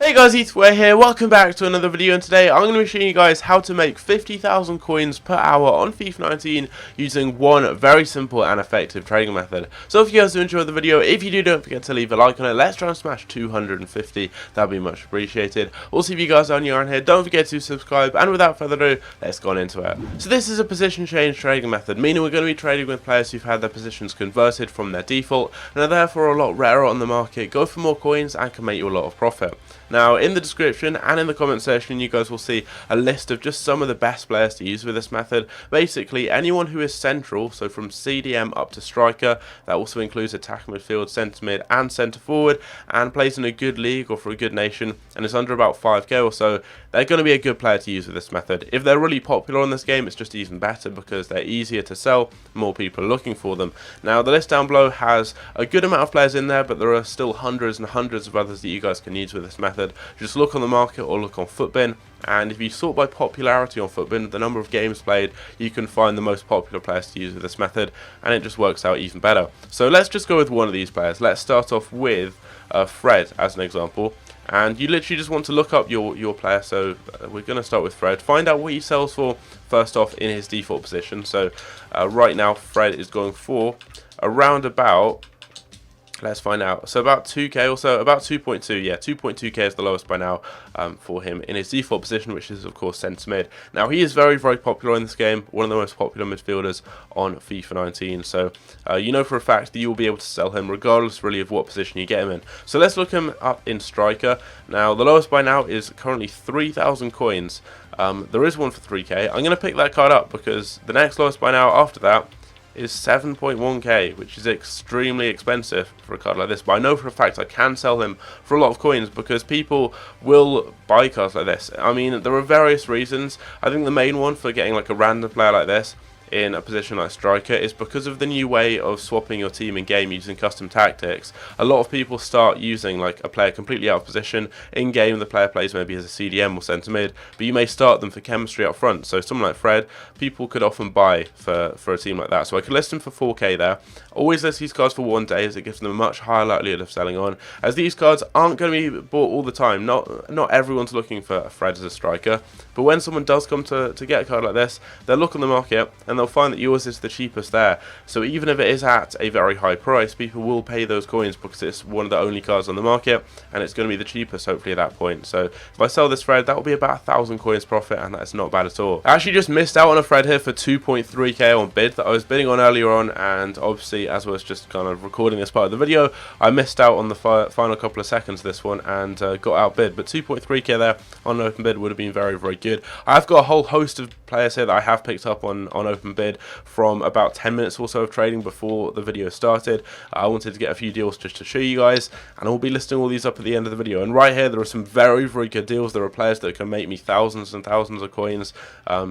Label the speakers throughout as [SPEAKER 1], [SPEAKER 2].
[SPEAKER 1] Hey guys, Ethan here, welcome back to another video, and today I'm going to be showing you guys how to make 50,000 coins per hour on FIFA 19 using one very simple and effective trading method. So if you guys do enjoy the video, if you do, don't forget to leave a like on it. Let's try and smash 250, that'd be much appreciated. Also, if you guys are new around here, don't forget to subscribe, and without further ado, let's go on into it. So this is a position change trading method, meaning we're going to be trading with players who've had their positions converted from their default, and are therefore a lot rarer on the market, go for more coins, and can make you a lot of profit. Now, in the description and in the comment section, you guys will see a list of just some of the best players to use with this method. Basically, anyone who is central, so from CDM up to striker, that also includes attack midfield, centre mid, and centre forward, and plays in a good league or for a good nation, and is under about 5k or so, they're going to be a good player to use with this method. If they're really popular on this game, it's just even better because they're easier to sell, more people are looking for them. Now, the list down below has a good amount of players in there, but there are still hundreds and hundreds of others that you guys can use with this method. Just look on the market or look on Footbin, and if you sort by popularity on Footbin, the number of games played, you can find the most popular players to use with this method, and it just works out even better. So let's just go with one of these players. Let's start off with Fred as an example. And you literally just want to look up your player. So we're going to start with Fred. Find out what he sells for first off in his default position. So right now Fred is going for around about, let's find out, so about 2k or so, about 2.2, yeah, 2.2k is the lowest by now for him in his default position, which is of course centre mid. Now he is very, very popular in this game, one of the most popular midfielders on FIFA 19, so you know for a fact that you will be able to sell him regardless really of what position you get him in. So let's look him up in striker. Now the lowest by now is currently 3,000 coins. There is one for 3k. I'm going to pick that card up because the next lowest by now after that is 7.1k, which is extremely expensive for a card like this, but I know for a fact I can sell him for a lot of coins because people will buy cards like this. I mean, there are various reasons. I think the main one for getting like a random player like this in a position like striker is because of the new way of swapping your team in game using custom tactics. A lot of people start using like a player completely out of position in game. The player plays maybe as a CDM or centre mid, but you may start them for chemistry up front. So someone like Fred, people could often buy for a team like that. So I could list him for 4k there. Always list these cards for 1 day as it gives them a much higher likelihood of selling on, as these cards aren't going to be bought all the time. Not everyone's looking for Fred as a striker, but when someone does come to get a card like this, they'll look on the market and they'll find that yours is the cheapest there. So even if it is at a very high price, people will pay those coins because it's one of the only cards on the market and it's going to be the cheapest hopefully at that point. So if I sell this Fred, that will be about 1,000 coins profit, and that's not bad at all. I actually just missed out on a Fred here for 2.3k on bid that I was bidding on earlier on, and obviously as I was just kind of recording this part of the video, I missed out on the final couple of seconds of this one and got outbid. But 2.3k there on an open bid would have been very, very good. I've got a whole host of players here that I have picked up on open bid from about 10 minutes or so of trading before the video started. I wanted to get a few deals just to show you guys, and I'll be listing all these up at the end of the video. And right here there are some very, very good deals. There are players that can make me thousands and thousands of coins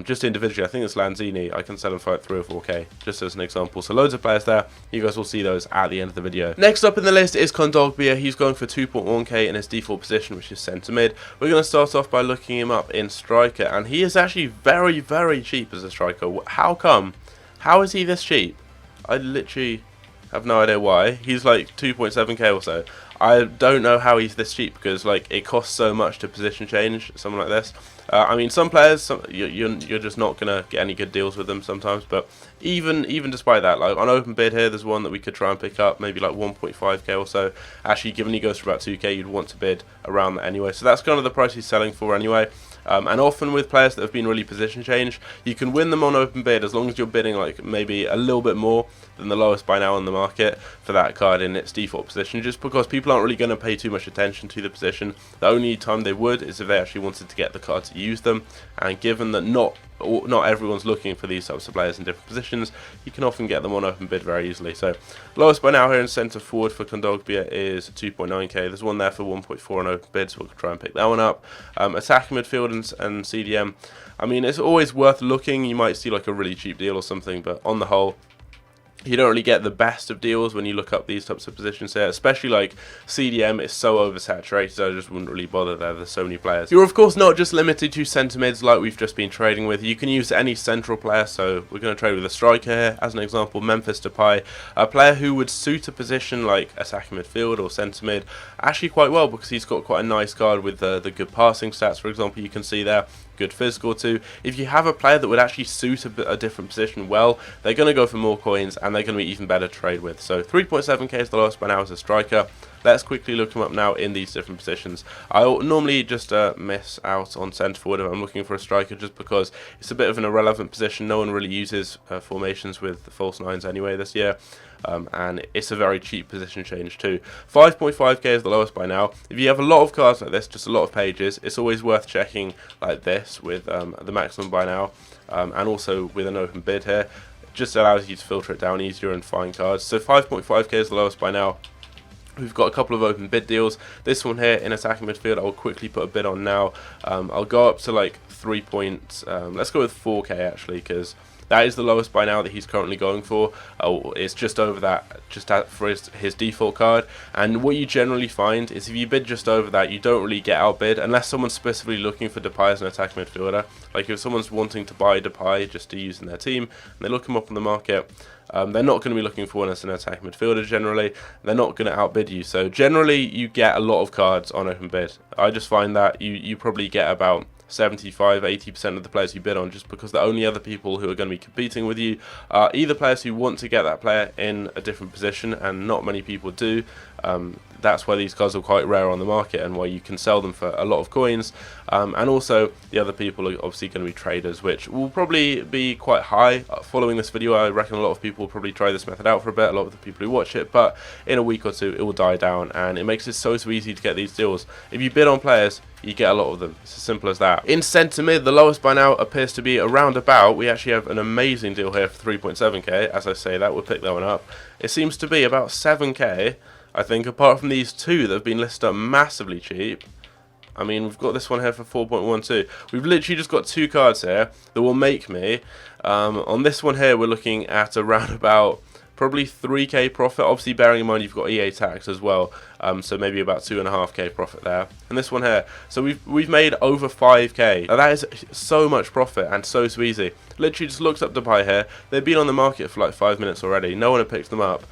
[SPEAKER 1] just individually. I think it's Lanzini, I can sell him for 3 or 4k just as an example. So loads of players there, you guys will see those at the end of the video. Next up in the list is Kondogbia. He's going for 2.1k in his default position, which is centre mid. We're going to start off by looking him up in striker, and he is actually very, very cheap as a striker. How come? How is he this cheap? I literally have no idea why. He's like 2.7k or so. I don't know how he's this cheap because like it costs so much to position change someone like this. I mean, some players, you're just not gonna get any good deals with them sometimes. But even despite that, like on open bid here, there's one that we could try and pick up, maybe like 1.5k or so. Actually, given he goes for about 2k, you'd want to bid around that anyway. So that's kind of the price he's selling for anyway. And often with players that have been really position change, you can win them on open bid as long as you're bidding like maybe a little bit more than the lowest by now on the market for that card in its default position, just because people aren't really going to pay too much attention to the position. The only time they would is if they actually wanted to get the card to use them, and given that not everyone's looking for these types of players in different positions, you can often get them on open bid very easily. So lowest by now here in centre forward for Kondogbia is 2.9k. There's one there for 1.4 on open bid, so we'll try and pick that one up. Attacking midfield and CDM, I mean, it's always worth looking. You might see like a really cheap deal or something, but on the whole, You don't really get the best of deals when you look up these types of positions here, especially like CDM is so oversaturated, so I just wouldn't really bother there. There's so many players. You're of course not just limited to centre mids like we've just been trading with. You can use any central player, so we're going to trade with a striker here. As an example, Memphis Depay, a player who would suit a position like attacking midfield or centre mid actually quite well, because he's got quite a nice card with the good passing stats, for example, you can see there. Good physical too. If you have a player that would actually suit a different position well, they're going to go for more coins and they're going to be even better to trade with. So 3.7k is the lowest by now as a striker. Let's quickly look him up now in these different positions. I normally just miss out on centre forward if I'm looking for a striker, just because it's a bit of an irrelevant position. No one really uses formations with the false nines anyway this year. And it's a very cheap position change too. 5.5k is the lowest by now. If you have a lot of cards like this, just a lot of pages, it's always worth checking like this with the maximum by now, and also with an open bid here. It just allows you to filter it down easier and find cards. So 5.5k is the lowest by now. We've got a couple of open bid deals. This one here in attacking midfield, I'll quickly put a bid on now. I'll go up to like let's go with 4k actually, because that is the lowest by now that he's currently going for. It's just over that, for his default card. And what you generally find is if you bid just over that, you don't really get outbid unless someone's specifically looking for Depay as an attacking midfielder. Like if someone's wanting to buy Depay just to use in their team, and they look him up on the market, they're not going to be looking for one as an attacking midfielder generally. They're not going to outbid you. So generally you get a lot of cards on open bid. I just find that you probably get about 75-80% of the players you bid on, just because the only other people who are going to be competing with you are either players who want to get that player in a different position, and not many people do. That's why these cards are quite rare on the market and why you can sell them for a lot of coins. And also the other people are obviously going to be traders, which will probably be quite high. Following this video, I reckon a lot of people will probably try this method out for a bit, a lot of the people who watch it, but in a week or two it will die down, and it makes it so easy to get these deals. If you bid on players, you get a lot of them. It's as simple as that. In centre mid, the lowest by now appears to be around about. We actually have an amazing deal here for 3.7k. As I say that, we'll pick that one up. It seems to be about 7k, I think, apart from these two that have been listed up massively cheap. I mean, we've got this one here for 4.12. We've literally just got two cards here that will make me. On this one here, we're looking at around about probably 3k profit, obviously bearing in mind you've got EA tax as well, so maybe about 2.5k profit there. And this one here, so we've made over 5k. Now that is so much profit and so easy. Literally just looked up Depay here. They've been on the market for like 5 minutes already. No one had picked them up,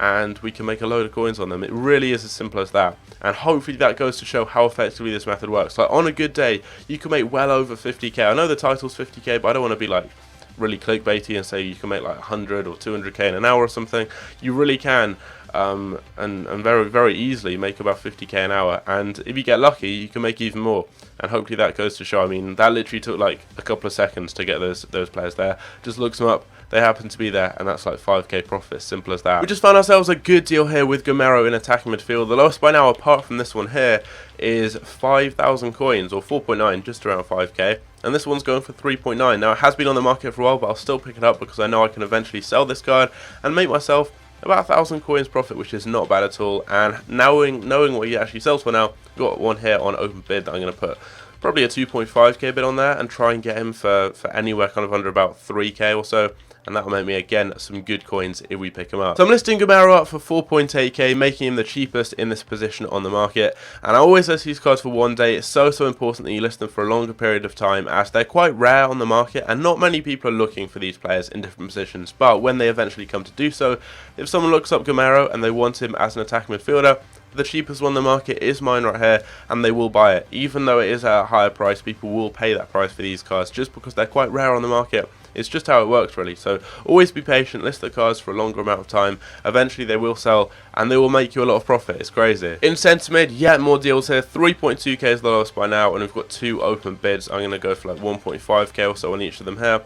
[SPEAKER 1] and we can make a load of coins on them. It really is as simple as that, and hopefully that goes to show how effectively this method works. Like on a good day, you can make well over 50k. I know the title's 50k, but I don't want to be like really clickbaity and say you can make like 100 or 200k in an hour or something. You really can, and very, very easily make about 50k an hour, and if you get lucky you can make even more, and hopefully that goes to show. I mean, that literally took like a couple of seconds to get those players there. Just looks them up, they happen to be there, and that's like 5k profit, simple as that. We just found ourselves a good deal here with Gamero in attacking midfield. The lowest by now, apart from this one here, is 5,000 coins, or 4.9, just around 5k. And this one's going for 3.9. Now, it has been on the market for a while, but I'll still pick it up because I know I can eventually sell this card and make myself about 1,000 coins profit, which is not bad at all. And knowing what he actually sells for now, got one here on open bid that I'm going to put probably a 2.5k bid on there and try and get him for anywhere kind of under about 3k or so. And that will make me, again, some good coins if we pick him up. So I'm listing Gamero up for 4.8k, making him the cheapest in this position on the market. And I always list these cards for one day. It's so important that you list them for a longer period of time, as they're quite rare on the market and not many people are looking for these players in different positions. But when they eventually come to do so, if someone looks up Gamero and they want him as an attacking midfielder, the cheapest one on the market is mine right here, and they will buy it. Even though it is at a higher price, people will pay that price for these cards just because they're quite rare on the market. It's just how it works, really. So always be patient, list the cards for a longer amount of time. Eventually they will sell and they will make you a lot of profit. It's crazy. In centre mid, yet more deals here. 3.2k is the lowest by now, and we've got two open bids. I'm going to go for like 1.5k or so on each of them here,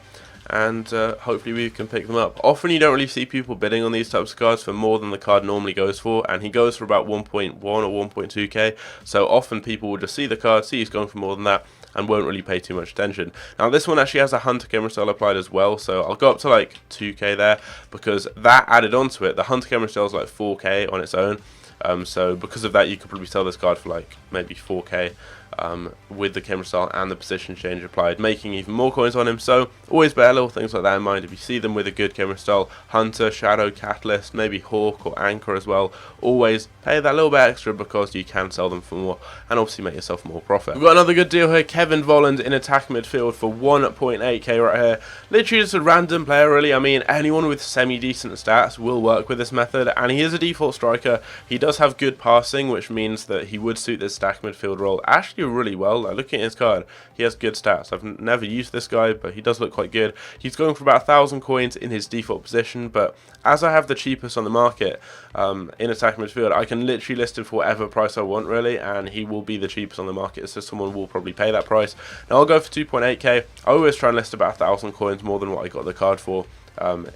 [SPEAKER 1] and hopefully we can pick them up. Often you don't really see people bidding on these types of cards for more than the card normally goes for, and he goes for about 1.1 or 1.2k. So often people will just see the card, see he's going for more than that, and won't really pay too much attention. Now this one actually has a Hunter camera style applied as well, so I'll go up to like 2k there, because that added onto it, the Hunter camera style is like 4k on its own. So because of that, you could probably sell this card for like maybe 4k. With the camera style and the position change applied, making even more coins on him. So always bear little things like that in mind. If you see them with a good camera style, Hunter, Shadow, Catalyst, maybe Hawk or Anchor as well, always pay that little bit extra because you can sell them for more and obviously make yourself more profit. We've got another good deal here, Kevin Volland in attack midfield for 1.8k right here. Literally just a random player really. I mean, anyone with semi-decent stats will work with this method, and he is a default striker. He does have good passing, which means that he would suit this stack midfield role actually really well. Like, looking at his card, he has good stats. I've never used this guy, but he does look quite good. He's going for about 1,000 coins in his default position, but as I have the cheapest on the market in attack midfield, I can literally list him for whatever price I want really, and he will be the cheapest on the market, so someone will probably pay that price. Now I'll go for 2.8k. I always try and list about 1,000 coins more than what I got the card for.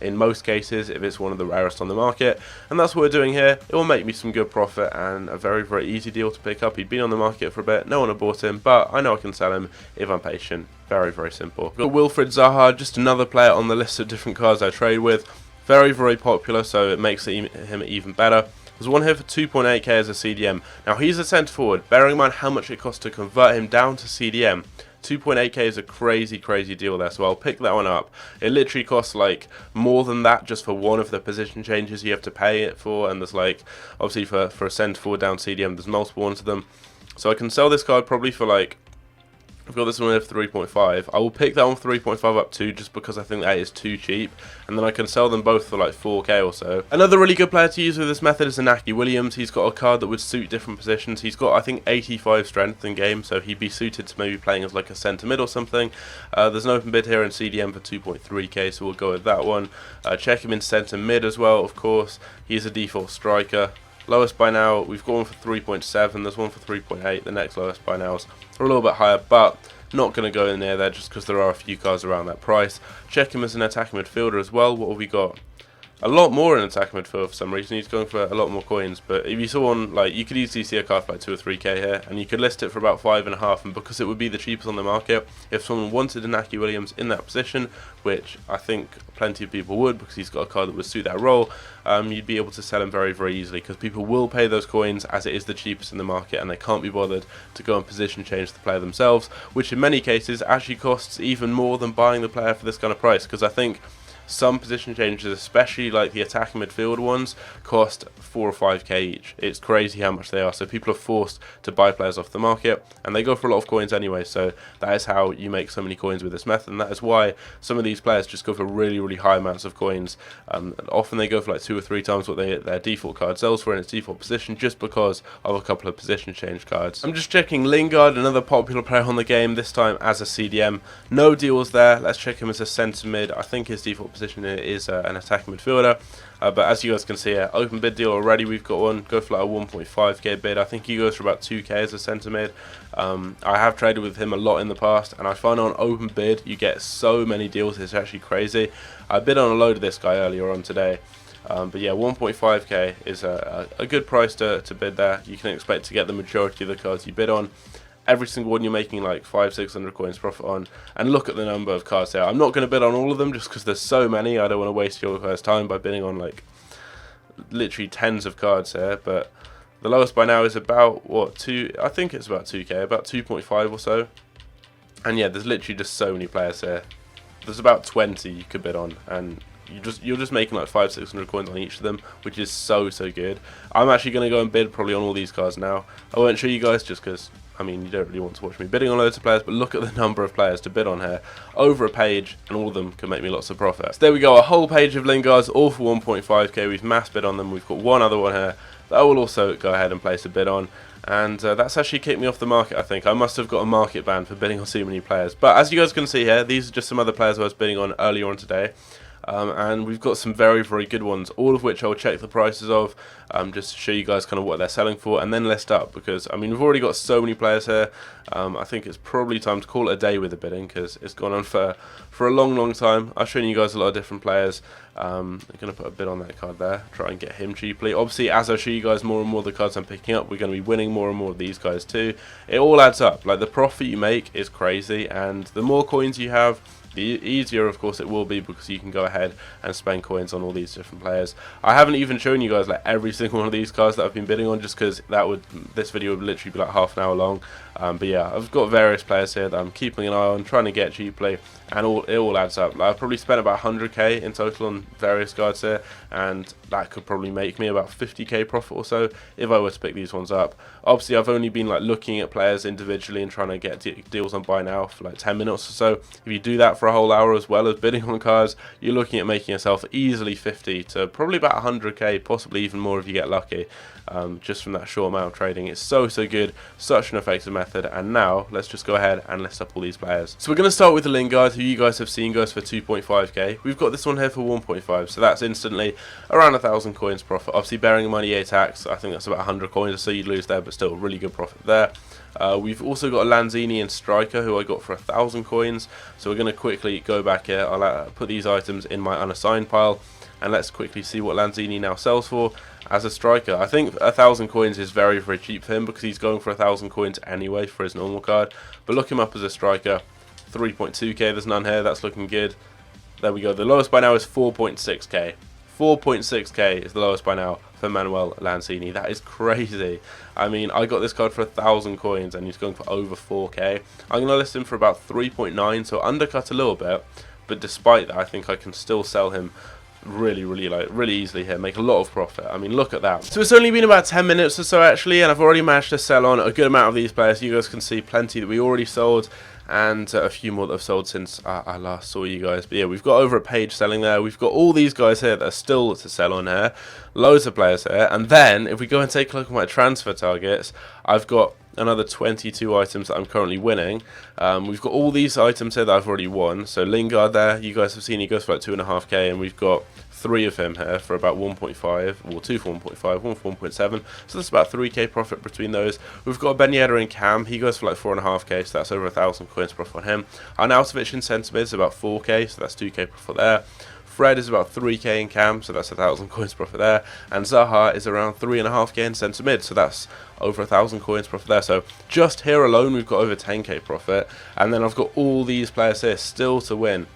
[SPEAKER 1] In most cases, if it's one of the rarest on the market, and that's what we're doing here. It will make me some good profit and a very, very easy deal to pick up. He'd been on the market for a bit, no one had bought him, but I know I can sell him if I'm patient. Very, very simple. Got Wilfried Zaha, just another player on the list of different cards I trade with. Very, very popular, so it makes him even better. There's one here for 2.8k as a CDM. Now he's a centre forward, bearing in mind how much it costs to convert him down to CDM. 2.8k is a crazy deal there, so I'll pick that one up. It literally costs like more than that just for one of the position changes you have to pay it for, and there's like, obviously for a centre forward down CDM, there's multiple ones of them. So I can sell this card probably for like, I've got this one here for 3.5. I will pick that one for 3.5 up too, just because I think that is too cheap, and then I can sell them both for like 4k or so. Another really good player to use with this method is Inaki Williams. He's got a card that would suit different positions. He's got, I think, 85 strength in game, so he'd be suited to maybe playing as like a centre mid or something. There's an open bid here in CDM for 2.3k, so we'll go with that one. Check him in centre mid as well, of course. He's a default striker. Lowest by now, we've got one for 3.7, there's one for 3.8, the next lowest by now is a little bit higher, but not going to go in there just because there are a few cards around that price. Check him as an attacking midfielder as well. What have we got? A lot more in attack midfield for some reason. He's going for a lot more coins, but if you saw one, like, you could easily see a card for like 2 or 3k here, and you could list it for about 5.5, and because it would be the cheapest on the market, if someone wanted Inaki Williams in that position, which I think plenty of people would because he's got a card that would suit that role, you'd be able to sell him very, very easily because people will pay those coins as it is the cheapest in the market, and they can't be bothered to go and position change the player themselves, which in many cases actually costs even more than buying the player for this kind of price, because I think some position changes, especially like the attacking midfield ones, cost 4 or 5k each. It's crazy how much they are, so people are forced to buy players off the market, and they go for a lot of coins anyway, so that is how you make so many coins with this method, and that is why some of these players just go for really, really high amounts of coins. Often they go for like 2 or 3 times what their default card sells for in its default position, just because of a couple of position change cards. I'm just checking Lingard, another popular player on the game, this time as a CDM. No deals there. Let's check him as a centre mid. I think his default position is an attacking midfielder, but as you guys can see here, open bid deal already. We've got one go for like a 1.5k bid. I think he goes for about 2k as a centre mid. I have traded with him a lot in the past, and I find on open bid you get so many deals, it's actually crazy. I bid on a load of this guy earlier on today. But yeah, 1.5k is a good price to bid there. You can expect to get the majority of the cards you bid on. Every single one you're making like 500-600 coins profit on, and look at the number of cards there. I'm not going to bid on all of them just because there's so many. I don't want to waste your guys' time by bidding on like literally tens of cards here, but the lowest by now is about what, I think it's about 2k, about 2.5 or so. And yeah, there's literally just so many players here. There's about 20 you could bid on, and you're just making like 500-600 coins on each of them, which is so good. I'm actually going to go and bid probably on all these cards now. I won't show you guys just because, I mean, you don't really want to watch me bidding on loads of players, but look at the number of players to bid on here. Over a page, and all of them can make me lots of profit. So there we go, a whole page of Lingards, all for 1.5k. We've mass bid on them. We've got one other one here that I will also go ahead and place a bid on. And that's actually kicked me off the market, I think. I must have got a market ban for bidding on so many players. But as you guys can see here, these are just some other players I was bidding on earlier on today. And we've got some very good ones, all of which I'll check the prices of, just to show you guys kind of what they're selling for, and then list up, because I mean we've already got so many players here. I think it's probably time to call it a day with the bidding, because it's gone on for a long time. I've shown you guys a lot of different players. I'm going to put a bid on that card there, try and get him cheaply. Obviously, as I show you guys more and more of the cards I'm picking up, we're going to be winning more and more of these guys too. It all adds up. Like, the profit you make is crazy, and the more coins you have, The easier, of course, it will be because you can go ahead and spend coins on all these different players. I haven't even shown you guys like every single one of these cards that I've been bidding on, just because this video would literally be like half an hour long. But yeah, I've got various players here that I'm keeping an eye on, trying to get cheaply, and it all adds up. Like, I've probably spent about 100k in total on various cards here, and that could probably make me about 50k profit or so if I were to pick these ones up. Obviously, I've only been like looking at players individually and trying to get deals on buy now for like 10 minutes or so. If you do that for a whole hour as well as bidding on cards, you're looking at making yourself easily 50 to probably about 100k, possibly even more if you get lucky. Just from that short amount of trading. It's so good, such an effective method. And now let's just go ahead and list up all these players. So we're going to start with the Lingard, who you guys have seen goes for 2.5k. We've got this one here for 1.5, so that's instantly around 1,000 coins profit. Obviously bearing in mind EA tax, I think that's about 100 coins or so you'd lose there, but still really good profit there. We've also got a Lanzini and Striker, who I got for 1,000 coins. So we're going to quickly go back here. I'll put these items in my unassigned pile, and let's quickly see what Lanzini now sells for as a striker. I think 1,000 coins is very cheap for him because he's going for 1,000 coins anyway for his normal card. But look him up as a striker, 3.2k. There's none here. That's looking good. There we go. The lowest by now is 4.6k. 4.6k is the lowest by now for Manuel Lanzini. That is crazy. I mean, I got this card for 1,000 coins and he's going for over 4k. I'm going to list him for about 3.9, so undercut a little bit. But despite that, I think I can still sell him really easily here, make a lot of profit. I mean, look at that. So it's only been about 10 minutes or so actually, and I've already managed to sell on a good amount of these players. You guys can see plenty that we already sold, and a few more that have sold since I last saw you guys. But yeah, we've got over a page selling there. We've got all these guys here that are still to sell on here, loads of players here. And then if we go and take a look at my transfer targets, I've got another 22 items that I'm currently winning. We've got all these items here that I've already won. So Lingard there, you guys have seen he goes for like 2.5k, and we've got 3 of him here for about 1.5, or 2 for 1.5, 1 for 1.7, so that's about 3k profit between those. We've got Ben Yedder and Cam, he goes for like 4.5k, so that's over 1,000 coins profit on him. Arnautovic in centre mid is about 4k, so that's 2k profit there. Fred is about 3k in Cam, so that's 1,000 coins profit there. And Zaha is around 3.5k in centre mid, so that's over 1,000 coins profit there. So just here alone, we've got over 10k profit. And then I've got all these players here still to win.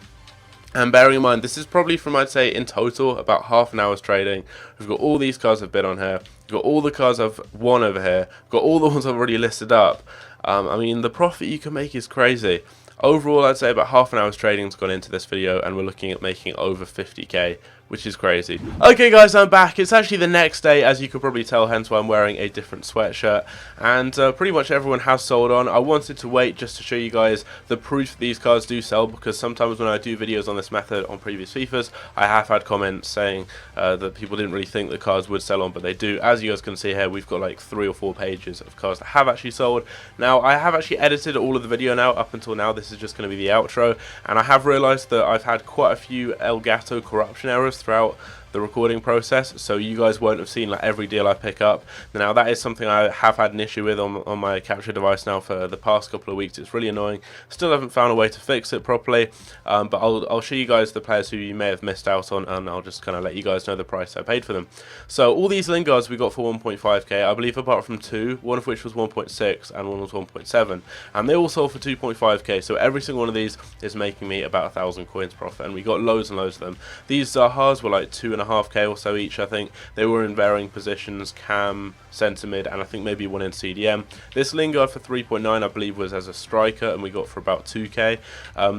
[SPEAKER 1] And bearing in mind, this is probably from, I'd say, in total, about half an hour's trading. We've got all these cards I've bid on here. We've got all the cards I've won over here. We've got all the ones I've already listed up. I mean, the profit you can make is crazy. Overall, I'd say about half an hour's trading has gone into this video, and we're looking at making over 50k, which is crazy. Okay guys, I'm back. It's actually the next day, as you could probably tell, hence why I'm wearing a different sweatshirt. And pretty much everyone has sold on. I wanted to wait just to show you guys the proof that these cards do sell, because sometimes when I do videos on this method on previous FIFAs, I have had comments saying that people didn't really think the cards would sell on, but they do. As you guys can see here, we've got like 3 or 4 pages of cards that have actually sold. Now, I have actually edited all of the video now. Up until now, this is just going to be the outro, and I have realised that I've had quite a few Elgato corruption errors throughout the recording process, so you guys won't have seen like every deal I pick up. Now that is something I have had an issue with on my capture device now for the past couple of weeks. It's really annoying. Still haven't found a way to fix it properly, but I'll show you guys the players who you may have missed out on, and I'll just kind of let you guys know the price I paid for them. So all these Lingards we got for 1.5k, I believe, apart from 2, one of which was 1.6 and one was 1.7, and they all sold for 2.5k. So every single one of these is making me about 1,000 coins profit, and we got loads and loads of them. These Zahas were like 2.5k or so each. I think they were in varying positions, cam, centre mid, and I think maybe one in CDM. This Lingard for 3.9 I believe was as a striker, and we got for about 2k.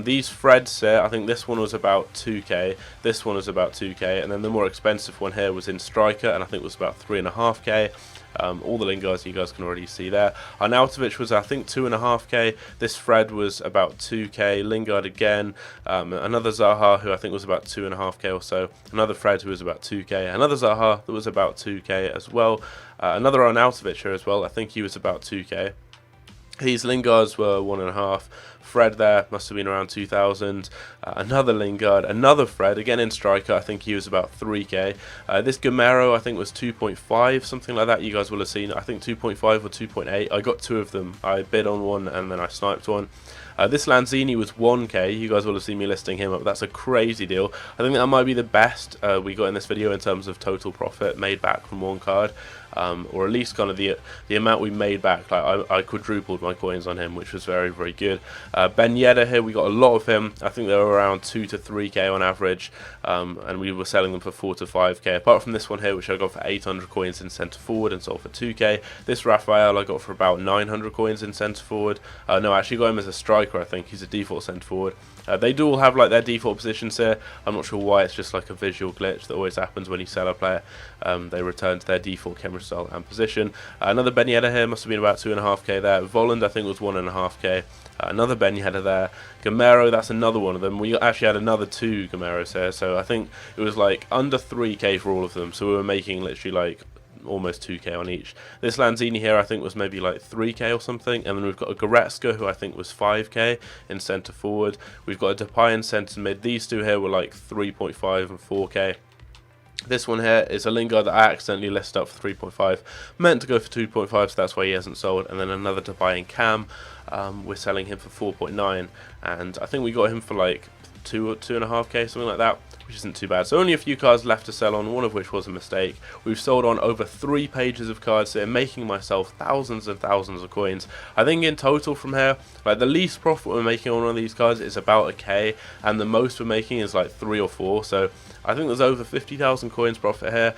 [SPEAKER 1] These Freds here, I think this one was about 2k, this one was about 2k, and then the more expensive one here was in striker, and I think it was about 3.5k. All the Lingards you guys can already see there. Arnautovic was, I think, 2.5k. This Fred was about 2k. Lingard again. Another Zaha who I think was about 2.5k or so. Another Fred who was about 2k. Another Zaha that was about 2k as well. Another Arnautovic here as well. I think he was about 2k. These Lingards were 1.5. Fred there must have been around 2,000. Another Lingard, another Fred, again in striker. I think he was about 3k. This Gamero I think was 2.5, something like that. You guys will have seen. I think 2.5 or 2.8. I got 2 of them. I bid on one and then I sniped one. This Lanzini was 1k. You guys will have seen me listing him up. That's a crazy deal. I think that might be the best we got in this video in terms of total profit made back from one card. Or at least kind of the amount we made back. Like I quadrupled my coins on him, which was very, very good. Ben Yedder here, we got a lot of him. I think they were around 2 to 3k on average, and we were selling them for 4 to 5k. Apart from this one here, which I got for 800 coins in centre forward and sold for 2k. This Raphael I got for about 900 coins in centre forward. No, I actually got him as a striker. I think he's a default centre forward. They do all have like their default positions here. I'm not sure why, it's just like a visual glitch that always happens when you sell a player. They return to their default camera style and position. Another Ben Yedder here, must have been about 2.5k there. Voland I think was 1.5k. Another Ben Yedder there. Gamero, that's another one of them. We actually had another 2 Gameros here, so I think it was like under 3k for all of them. So we were making literally like almost 2k on each. This Lanzini here I think was maybe like 3k or something, and then we've got a Goretzka who I think was 5k in centre forward. We've got a Depay in centre mid. These two here were like 3.5 and 4k. This one here is a Lingard that I accidentally listed up for 3.5, meant to go for 2.5, so that's why he hasn't sold. And then another Depay in Cam, we're selling him for 4.9, and I think we got him for like 2 or 2.5k, something like that, which isn't too bad. So only a few cards left to sell on, one of which was a mistake. We've sold on over 3 pages of cards here, making myself thousands and thousands of coins. I think in total from here, like the least profit we're making on one of these cards is about a k, and the most we're making is like 3 or 4. So I think there's over 50,000 coins profit here,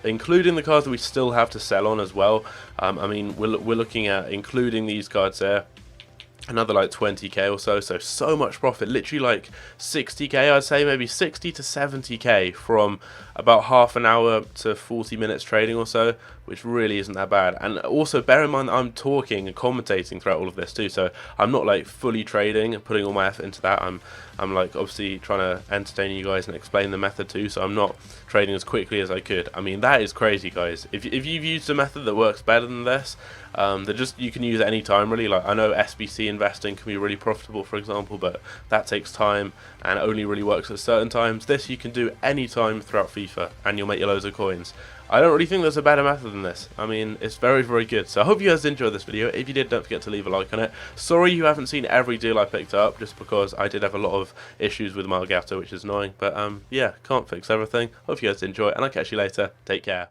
[SPEAKER 1] including the cards that we still have to sell on as well. I mean, we're looking at including these cards here, another like 20k or so much profit, literally like 60k, I'd say maybe 60 to 70k from about half an hour to 40 minutes trading or so, which really isn't that bad. And also bear in mind that I'm talking and commentating throughout all of this too, so I'm not like fully trading and putting all my effort into that. I'm like obviously trying to entertain you guys and explain the method too, so I'm not trading as quickly as I could. I mean, that is crazy, guys. If you've used a method that works better than this, you can use it any time really. Like I know SBC investing can be really profitable, for example, but that takes time and only really works at certain times. This you can do any time throughout FIFA and you'll make your loads of coins. I don't really think there's a better method than this. I mean, it's very, very good. So I hope you guys enjoyed this video. If you did, don't forget to leave a like on it. Sorry you haven't seen every deal I picked up, just because I did have a lot of issues with Margato, which is annoying. But yeah, can't fix everything. Hope you guys enjoy, and I'll catch you later. Take care.